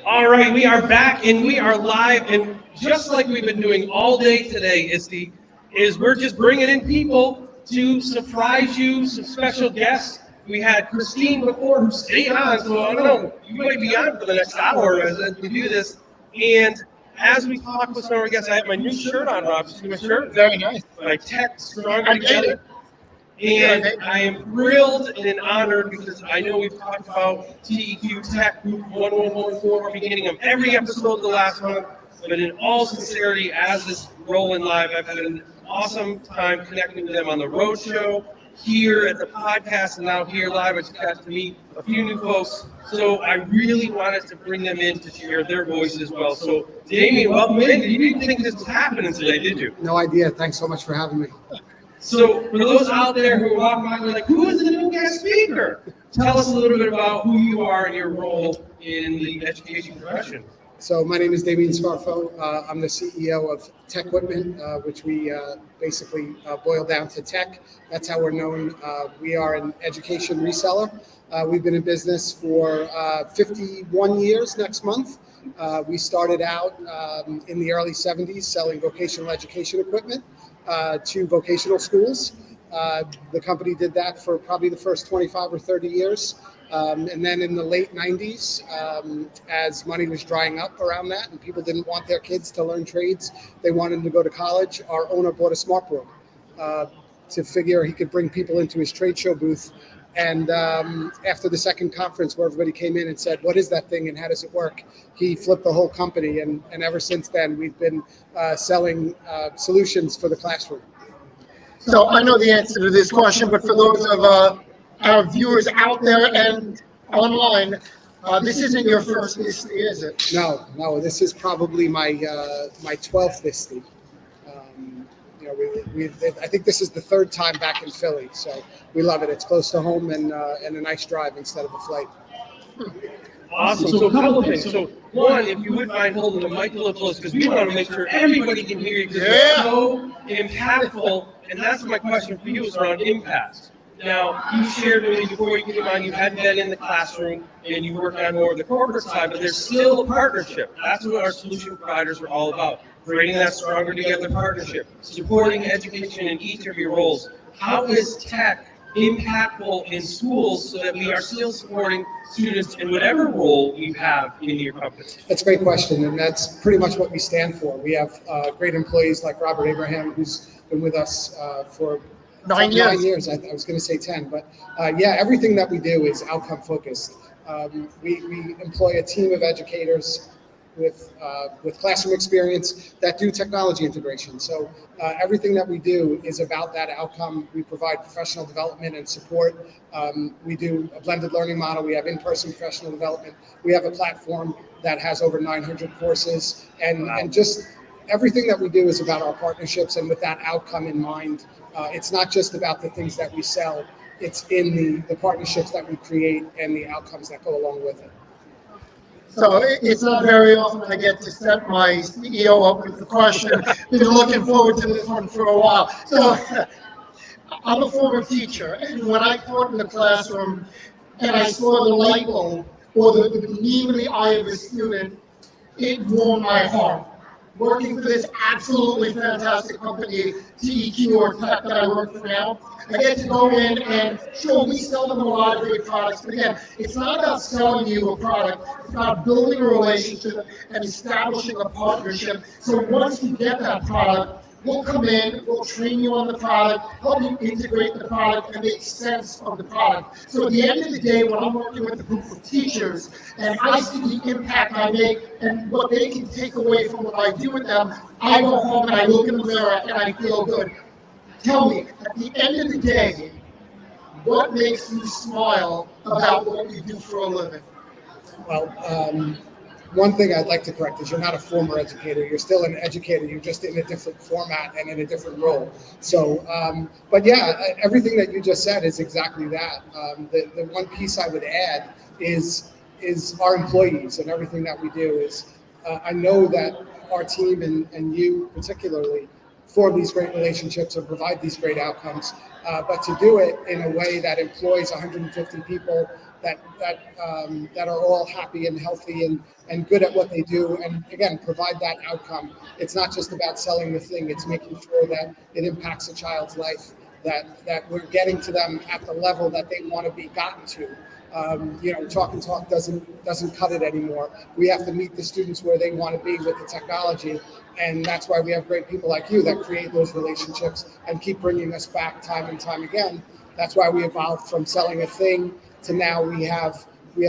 All right, we are back and we are live, and just like we've been doing all day today, is we're just bringing in people to surprise you, some special guests. We had Christine before who stayed on, so I don't know, you might be on for the next hour as we do this. And as we talk with some of our guests, I have my new shirt on, Rob. You see my shirt? Very nice. My Tech Stronger Together. And I am thrilled and honored because I know we've talked about TEQ Tech Group 1114 beginning of every episode of the last month. But in all sincerity, as this rolling live, I've had an awesome time connecting with them on the road show, here at the podcast, and now here live. I just got to meet a few new folks. So I really wanted to bring them in to share their voice as well. So Damien, welcome in. You didn't think this was happening today, did you? No idea. Thanks so much for having me. So for those out there who are walking by, like, who is the new guest speaker? Tell us a little bit about who you are and your role in the education profession. So my name is Damien Scarfo. I'm the CEO of Tech Equipment, which we basically boil down to tech. That's how we're known. We are an education reseller. We've been in business for 51 years next month. We started out in the early 70s selling vocational education equipment to vocational schools. The company did that for probably the first 25 or 30 years. And then in the late 90s, as money was drying up around that and people didn't want their kids to learn trades, they wanted them to go to college, our owner bought a smart broom to figure he could bring people into his trade show booth. And after the second conference where everybody came in and said, what is that thing and how does it work? He flipped the whole company. And ever since then, we've been selling solutions for the classroom. So I know the answer to this question, but for those of our viewers out there and online, this isn't your first ISTE, is it? No, this is probably my 12th ISTE. I think this is the third time back in Philly, so we love it. It's close to home and a nice drive instead of a flight. Awesome. So a couple of things. So one, if you would mind holding the mic a little close, because we want to make sure everybody can hear you, because it's so impactful. And that's my question for you, is around impact. Now, you shared with me before you came on, you hadn't been in the classroom and you work on more of the corporate side, but there's still a partnership. That's what our solution providers are all about, creating that stronger together partnership, supporting education in each of your roles. How is tech impactful in schools so that we are still supporting students in whatever role you have in your company? That's a great question, and that's pretty much what we stand for. We have great employees like Robert Abraham, who's been with us for 9 years. I was going to say 10, but everything that we do is outcome focused. We employ a team of educators with classroom experience that do technology integration. So everything that we do is about that outcome. We provide professional development and support. We do a blended learning model. We have in-person professional development. We have a platform that has over 900 courses, and just everything that we do is about our partnerships, and with that outcome in mind. It's not just about the things that we sell. It's in the partnerships that we create and the outcomes that go along with it. So it's not very often I get to set my CEO up with the question. Been looking forward to this one for a while. So I'm a former teacher, and when I taught in the classroom and I saw the light bulb or the gleam in the eye of the student, it warmed my heart. Working for this absolutely fantastic company, TEQ or Tech that I work for now, I get to go in and sure, we sell them a lot of great products, but again, it's not about selling you a product, it's about building a relationship and establishing a partnership. So once you get that product, we'll come in, we'll train you on the product, help you integrate the product and make sense of the product. So at the end of the day, when I'm working with a group of teachers and I see the impact I make and what they can take away from what I do with them, I go home and I look in the mirror and I feel good. Tell me, at the end of the day, what makes you smile about what you do for a living? Well, one thing I'd like to correct is you're not a former educator. You're still an educator. You're just in a different format and in a different role. So, but yeah, everything that you just said is exactly that. The one piece I would add is our employees and everything that we do is, I know that our team and you particularly form these great relationships and provide these great outcomes, but to do it in a way that employs 150 people that are all happy and healthy and good at what they do, and again, provide that outcome. It's not just about selling the thing, it's making sure that it impacts a child's life, that we're getting to them at the level that they want to be gotten to. Talk and talk doesn't cut it anymore. We have to meet the students where they want to be with the technology, and that's why we have great people like you that create those relationships and keep bringing us back time and time again. That's why we evolved from selling a thing to now we have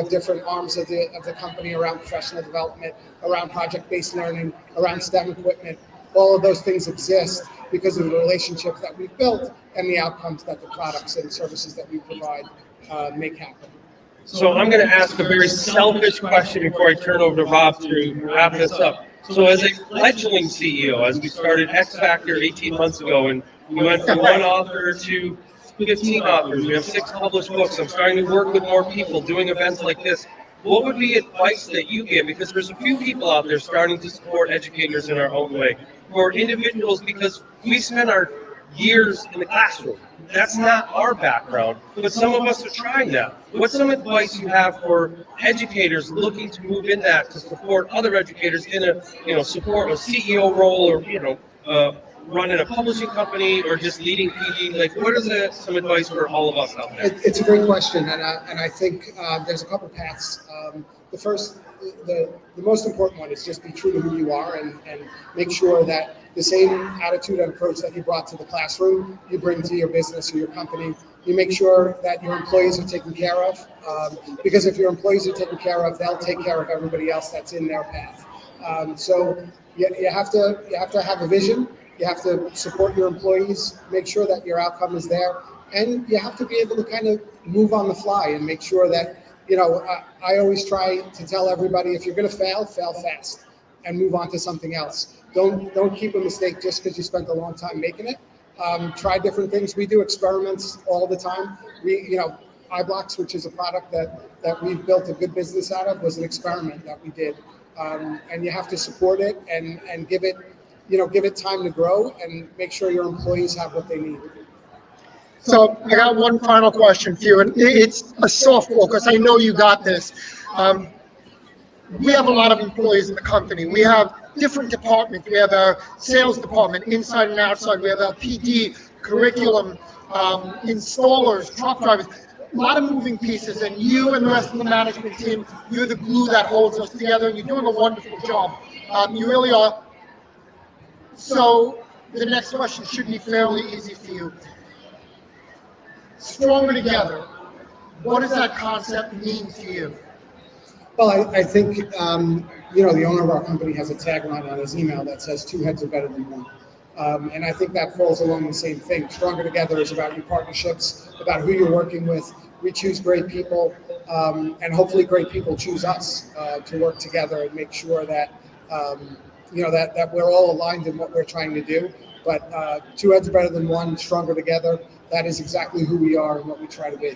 different arms of the company around professional development, around project-based learning, around STEM equipment. All of those things exist because of the relationships that we've built and the outcomes that the products and services that we provide make happen. So I'm going to ask a very selfish question before I turn over to Rob to wrap this up. So as a fledgling CEO, as we started X Factor 18 months ago, and we went from one author to 15 authors, we have 6 published books, I'm starting to work with more people doing events like this. What would be advice that you give? Because there's a few people out there starting to support educators in our own way. For individuals, because we spend our years in the classroom. That's not our background, but some of us are trying that. What's some advice you have for educators looking to move in that to support other educators in a support a CEO role or running a publishing company or just leading PD? Like, what is some advice for all of us out there? It's a great question, and I think there's a couple paths. The most important one is just be true to who you are and make sure that the same attitude and approach that you brought to the classroom, you bring to your business or your company. You make sure that your employees are taken care of, because if your employees are taken care of, they'll take care of everybody else that's in their path. So you have to have a vision. You have to support your employees, make sure that your outcome is there, and you have to be able to kind of move on the fly and make sure that, I always try to tell everybody, if you're going to fail fast and move on to something else. Don't keep a mistake just because you spent a long time making it. Try different things. We do experiments all the time. iBlocks, which is a product that we've built a good business out of, was an experiment that we did. And you have to support it and give it time to grow and make sure your employees have what they need. So I got one final question for you, and it's a softball because I know you got this. We have a lot of employees in the company. We have different departments. We have our sales department, inside and outside. We have our PD, curriculum, installers, truck drivers. A lot of moving pieces, and you and the rest of the management team, you're the glue that holds us together, and you're doing a wonderful job. You really are. So the next question should be fairly easy for you. Stronger together. What does that concept mean to you? Well, I think, the owner of our company has a tagline on his email that says 2 heads are better than 1. And I think that falls along the same thing. Stronger together is about your partnerships, about who you're working with. We choose great people, and hopefully great people choose us to work together and make sure that, that we're all aligned in what we're trying to do. But 2 heads are better than 1, stronger together. That is exactly who we are and what we try to be.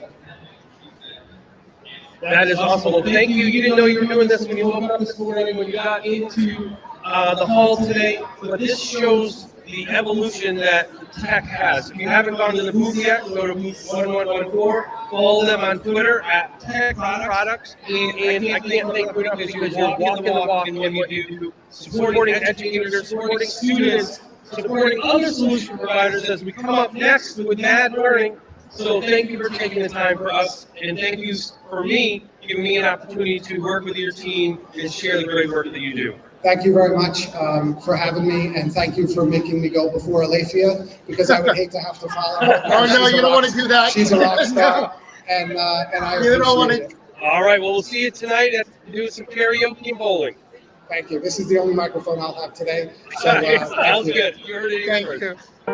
That is awesome. Well, thank you. You didn't know you were doing this when you woke up this morning, when you got into the hall today, but this shows the evolution that tech has. If you haven't gone to the booth yet, go to booth 1114. Follow them on Twitter at Tech Products. And I can't thank you enough because you're walking the walk in what you do, supporting educators, supporting students, supporting other solution providers as we come up next with Mad Learning. So thank you for taking the time for us, and thank you for me, giving me an opportunity to work with your team and share the great work that you do. Thank you very much for having me, and thank you for making me go before Alethea, because I would hate to have to follow her. Oh, no, She's a you don't rock- want to do that. She's a rock star, and I You don't wanna- appreciate it. All right, well, we'll see you tonight at doing some karaoke and bowling. Thank you. This is the only microphone I'll have today. So, Sounds thank you. good. You heard it here Thank first. you.